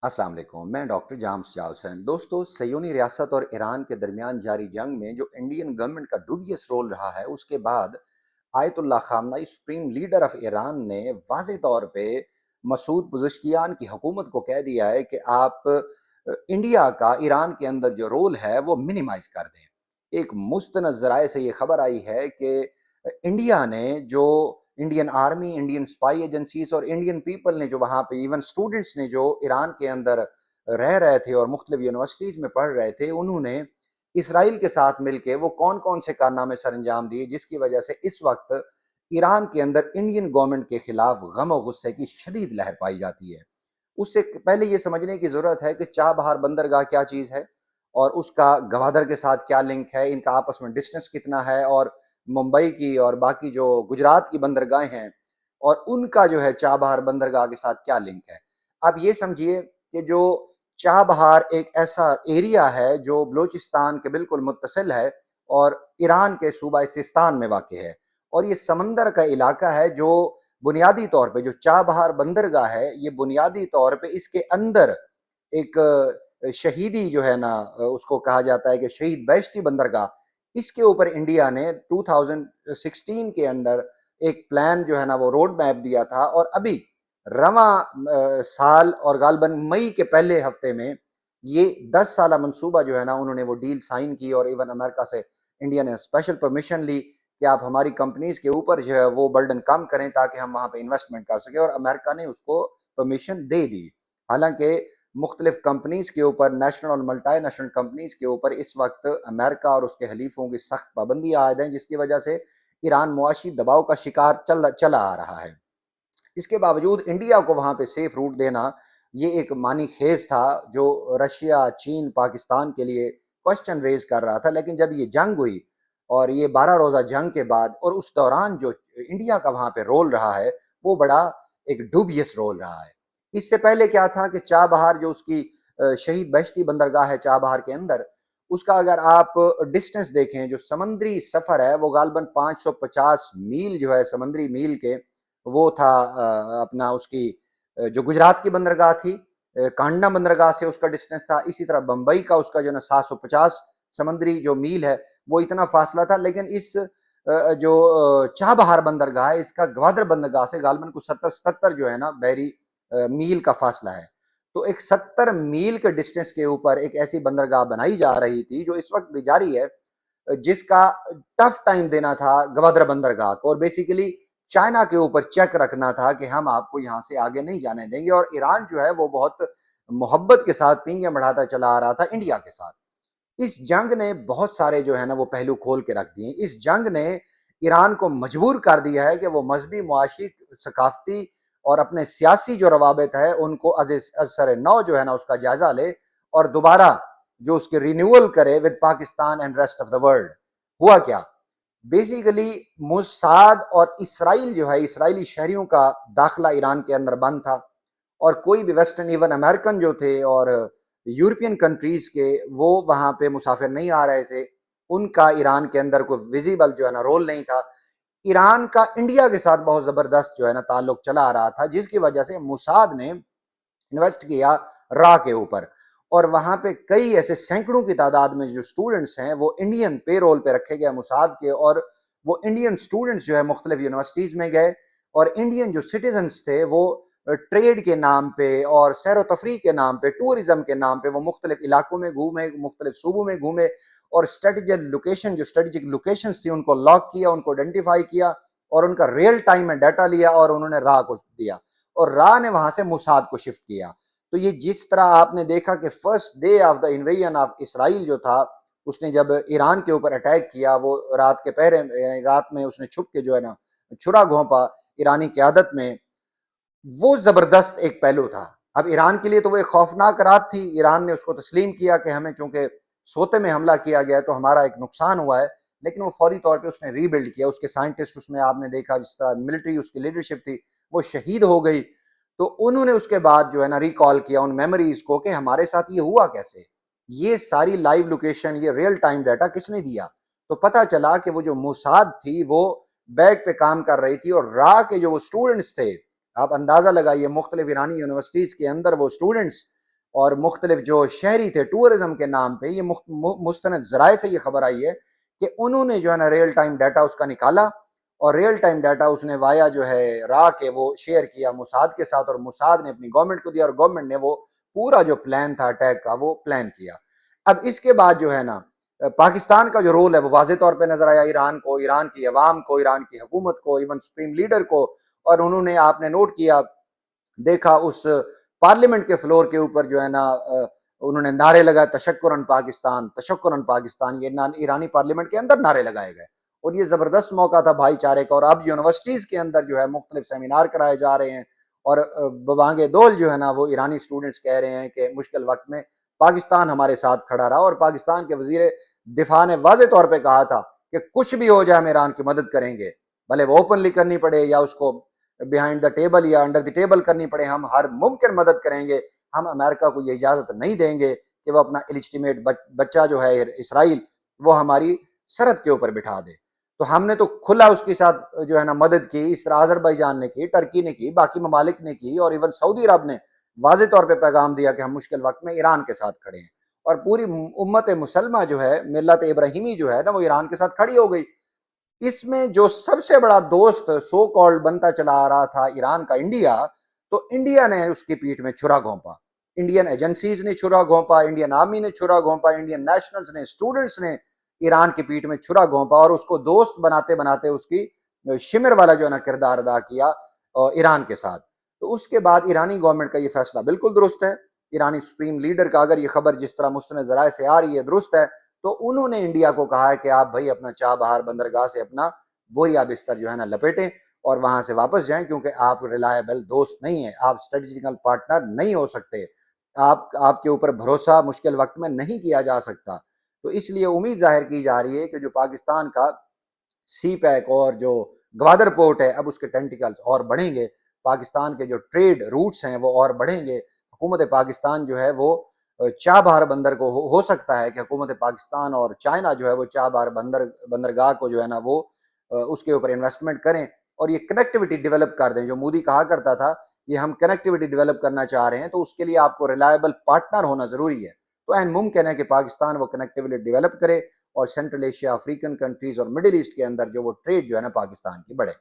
अस्सलाम वालेकुम। मैं डॉक्टर जाम्स जालसन। दोस्तों, सयोनी रियासत और ईरान के दरमियान जारी जंग में जो इंडियन गवर्नमेंट का डूबियस रोल रहा है, उसके बाद Ayatollah खामनाई supreme leader of Iran ने वाज़ेह तौर पे मसूद पुज़ेशकियान की हुकूमत को कह दिया है कि आप इंडिया का ईरान के अंदर जो रोल है वो मिनिमाइज़ कर दें। एक मुस्तनद ज़राए से ये खबर आई है कि इंडिया ने जो Indian army, Indian spy agencies और इंडियन पीपल ने जो वहाँ पे इवन स्टूडेंट्स ने जो ईरान के अंदर रह रहे थे और मुख्तलिफ यूनिवर्सिटीज़ में पढ़ रहे थे, उन्होंने इसराइल के साथ मिलके वो कौन-कौन से कारनामे सर अंजाम दिए, जिसकी वजह से इस वक्त ईरान के अंदर इंडियन गवर्नमेंट के खिलाफ गम और गुस्से की शदीद लहर पाई जाती है। उससे पहले ये समझने की ज़रूरत है कि चाबहार बंदरगाह क्या चीज़ है और उसका गवादर के साथ क्या लिंक है, इनका आपस में डिस्टेंस कितना है और मुंबई की और बाकी जो गुजरात की बंदरगाहें हैं और उनका जो है चाबहार बंदरगाह के साथ क्या लिंक है। आप ये समझिए कि जो चाबहार एक ऐसा एरिया है जो बलूचिस्तान के बिल्कुल मुत्तसिल है और ईरान के सूबा सिस्तान में वाक़ है और ये समंदर का इलाका है जो बुनियादी तौर पे जो चाबहार बंदरगाह है, ये बुनियादी तौर पे इसके अंदर एक शहीदी जो है ना उसको कहा जाता है कि शहीद बहश्ती बंदरगाह, इसके ऊपर इंडिया ने 2016 के अंदर एक प्लान जो है ना वो रोड मैप दिया था और अभी साल और गालबन मई के पहले हफ्ते में ये 10 साला मंसूबा जो है ना उन्होंने वो डील साइन की और इवन अमेरिका से इंडिया ने स्पेशल परमिशन ली कि आप हमारी कंपनीज के ऊपर जो है वो बर्डन कम करें ताकि हम वहाँ पे इन्वेस्टमेंट कर सकें और अमेरिका ने उसको परमिशन दे दी। हालांकि मुख्तलिफ कंपनीज के ऊपर नेशनल और मल्टी नेशनल कंपनीज के ऊपर इस वक्त अमेरिका और उसके हलीफों की सख्त पाबंदी आयद हैं, जिसकी वजह से ईरान मुआशी दबाव का शिकार चला आ रहा है। इसके बावजूद इंडिया को वहाँ पे सेफ रूट देना ये एक मानी खेज था जो रशिया, चीन, पाकिस्तान के लिए क्वेश्चन रेज कर रहा था। लेकिन जब ये जंग हुई और ये 12 रोज़ा जंग के बाद और उस दौरान जो इंडिया का वहाँ पे रोल रहा है वो बड़ा एक डूबियस रोल रहा है। इससे पहले क्या था कि चाबहार जो उसकी शहीद बहश्ती बंदरगाह है चाबहार के अंदर, उसका अगर आप डिस्टेंस देखें, जो समंदरी सफ़र है वो गालबन 550 मील जो है समुद्री मील के वो था अपना उसकी जो गुजरात की बंदरगाह थी कांडा बंदरगाह से उसका डिस्टेंस था। इसी तरह बंबई का उसका जो ना 750 समंदरी जो मील है वो इतना फासला था। लेकिन इस जो चाबहार बंदरगाह है इसका ग्वादर बंदरगाह से गालबन को 70 जो है ना बहरी मील का फासला है। तो एक 70 मील के डिस्टेंस के ऊपर एक ऐसी बंदरगाह बनाई जा रही थी जो इस वक्त भी जारी है, जिसका टफ टाइम देना था ग्वादर बंदरगाह को और बेसिकली चाइना के ऊपर चेक रखना था कि हम आपको यहाँ से आगे नहीं जाने देंगे। और ईरान जो है वो बहुत मोहब्बत के साथ पींगे बढ़ाता चला आ रहा था इंडिया के साथ। इस जंग ने बहुत सारे जो है ना वो पहलू खोल के रख दिए। इस जंग ने ईरान को मजबूर कर दिया है कि वो मजहबी, मुआशी, सकाफती और अपने सियासी जो रवाबित है उनको असर नौ जो है ना उसका जायजा ले और दोबारा जो उसके रिन्यूअल करे with Pakistan and rest of the world. हुआ क्या, बेसिकली मोसाद और इसराइल जो है इसराइली शहरियों का दाखिला ईरान के अंदर बंद था और कोई भी वेस्टर्न इवन अमेरिकन जो थे और यूरोपियन कंट्रीज के वो वहाँ पे मुसाफिर नहीं आ रहे थे। उनका ईरान के अंदर कोई विजिबल जो है ना रोल नहीं था। ईरान का इंडिया के साथ बहुत ज़बरदस्त जो है ना ताल्लुक चला आ रहा था, जिसकी वजह से मोसाद ने इन्वेस्ट किया रा के ऊपर और वहाँ पे कई ऐसे सैकड़ों की तादाद में जो स्टूडेंट्स हैं वो इंडियन पे रोल पे रखे गए मोसाद के और वो इंडियन स्टूडेंट्स जो है मुख्तलिफ यूनिवर्सिटीज़ में गए और इंडियन जो सिटीजन्स थे वो ट्रेड के नाम पे और सैर व तफरी के नाम पे, टूरिज्म के नाम पे वो मुख्तलिफ इलाकों में घूमे, मुख्तलिफ सूबों में घूमे और स्ट्रेटेजिक लोकेशंस थी उनको लॉक किया, उनको आइडेंटिफाई किया और उनका रियल टाइम में डाटा लिया और उन्होंने राह को दिया और राह ने वहां से मोसाद को शिफ्ट किया। तो ये जिस तरह आपने देखा कि first day of the invasion of Israel जो था, उसने जब ईरान के ऊपर अटैक किया वो रात के पहरे रात में उसने छुप के जो है ना छुरा घोंपा ईरानी क्यादत में, वो जबरदस्त एक पहलू था। अब ईरान के लिए तो वो एक खौफनाक रात थी। ईरान ने उसको तस्लीम किया कि हमें चूंकि सोते में हमला किया गया तो हमारा एक नुकसान हुआ है, लेकिन वो फौरी तौर पे उसने रीबिल्ड किया। उसके साइंटिस्ट उसमें आपने देखा जिस तरह मिलिट्री उसकी लीडरशिप थी वो शहीद हो गई। तो उन्होंने उसके बाद जो है ना रिकॉल किया उन मेमोरीज को कि हमारे साथ ये हुआ कैसे, ये सारी लाइव लोकेशन, ये रियल टाइम डाटा किसने दिया। तो पता चला कि वो जो मोसाद थी वो बैग पे काम कर रही थी और रा के जो वो स्टूडेंट्स थे, आप अंदाजा लगाइए मुख्तलिफ ईरानी यूनिवर्सिटीज के अंदर वो स्टूडेंट्स اور مختلف جو شہری تھے ٹورزم کے نام پہ، یہ مستند ذرائع سے یہ خبر آئی ہے کہ انہوں نے جو ہے نا ریئل ٹائم ڈیٹا اس کا نکالا، اور ریئل ٹائم ڈیٹا اس نے وایا جو ہے را کے وہ شیئر کیا موساد کے ساتھ، اور موساد نے اپنی گورنمنٹ کو دیا، اور گورنمنٹ نے وہ پورا جو پلان تھا اٹیک کا وہ پلان کیا۔ اب اس کے بعد جو ہے نا پاکستان کا جو رول ہے وہ واضح طور پہ نظر آیا ایران کو، ایران کی عوام کو، ایران کی حکومت کو، ایون سپریم لیڈر کو، اور انہوں نے، آپ نے نوٹ کیا، دیکھا اس پارلیمنٹ کے فلور کے اوپر جو ہے نا انہوں نے نعرے لگائے تشکرن پاکستان، تشکرن پاکستان، یہ ایرانی پارلیمنٹ کے اندر نعرے لگائے گئے، اور یہ زبردست موقع تھا بھائی چارے کا۔ اور اب یونیورسٹیز کے اندر جو ہے مختلف سیمینار کرائے جا رہے ہیں، اور ببانگ دول جو ہے نا وہ ایرانی اسٹوڈنٹس کہہ رہے ہیں کہ مشکل وقت میں پاکستان ہمارے ساتھ کھڑا رہا، اور پاکستان کے وزیر دفاع نے واضح طور پہ کہا تھا کہ کچھ بھی ہو جائے ہم ایران کی مدد کریں گے، بھلے وہ اوپنلی کرنی پڑے یا اس کو بیہائنڈ دا ٹیبل یا انڈر دی ٹیبل کرنی پڑے، ہم ہر ممکن مدد کریں گے۔ ہم امریکہ کو یہ اجازت نہیں دیں گے کہ وہ اپنا الجٹیمیٹ بچہ جو ہے اسرائیل وہ ہماری سرحد کے اوپر بٹھا دے۔ تو ہم نے تو کھلا اس کے ساتھ جو ہے نا مدد کی، اس طرح آذربائیجان نے کی، ٹرکی نے کی، باقی ممالک نے کی، اور ایون سعودی عرب نے واضح طور پہ پیغام دیا کہ ہم مشکل وقت میں ایران کے ساتھ کھڑے ہیں، اور پوری امت مسلمہ جو ہے، ملت ابراہیمی جو ہے نا وہ ایران کے ساتھ کھڑی ہو گئی۔ اس میں جو سب سے بڑا دوست سو کالڈ بنتا چلا آ رہا تھا ایران کا، انڈیا، تو انڈیا نے اس کی پیٹھ میں چھرا گھونپا، انڈین ایجنسیز نے چھرا گھونپا، انڈین آرمی نے چھرا گھونپا، انڈین نیشنلز نے، اسٹوڈنٹس نے ایران کی پیٹھ میں چھرا گھونپا، اور اس کو دوست بناتے بناتے اس کی شمر والا جو ہے نا کردار ادا کیا ایران کے ساتھ۔ تو اس کے بعد ایرانی گورنمنٹ کا یہ فیصلہ بالکل درست ہے، ایرانی سپریم لیڈر کا اگر یہ خبر جس طرح مستند ذرائع سے آ رہی ہے درست ہے، تو انہوں نے انڈیا کو کہا ہے کہ آپ بھائی اپنا چاہ بہار بندرگاہ سے اپنا بوریا بستر جو ہے نا لپیٹیں اور وہاں سے واپس جائیں، کیونکہ آپ ریلائبل دوست نہیں ہیں، آپ اسٹریٹجیکل پارٹنر نہیں ہو سکتے، آپ کے اوپر بھروسہ مشکل وقت میں نہیں کیا جا سکتا۔ تو اس لیے امید ظاہر کی جا رہی ہے کہ جو پاکستان کا سی پیک اور جو گوادر پورٹ ہے، اب اس کے ٹینٹیکلز اور بڑھیں گے، پاکستان کے جو ٹریڈ روٹس ہیں وہ اور بڑھیں گے۔ حکومت پاکستان جو ہے وہ چاہ بہار بندر کو ہو سکتا ہے کہ حکومت پاکستان اور چائنا جو ہے وہ چاہ بہار بندرگاہ کو جو ہے نا وہ اس کے اوپر انویسٹمنٹ کریں اور یہ کنیکٹیوٹی ڈیولپ کر دیں۔ جو مودی کہا کرتا تھا یہ ہم کنیکٹیوٹی ڈیولپ کرنا چاہ رہے ہیں، تو اس کے لیے آپ کو ریلائبل پارٹنر ہونا ضروری ہے۔ تو این ممکن ہے کہ پاکستان وہ کنیکٹیوٹی ڈیولپ کرے اور سینٹرل ایشیا، افریقن کنٹریز اور مڈل ایسٹ کے اندر جو وہ ٹریڈ جو ہے نا پاکستان کی بڑھے۔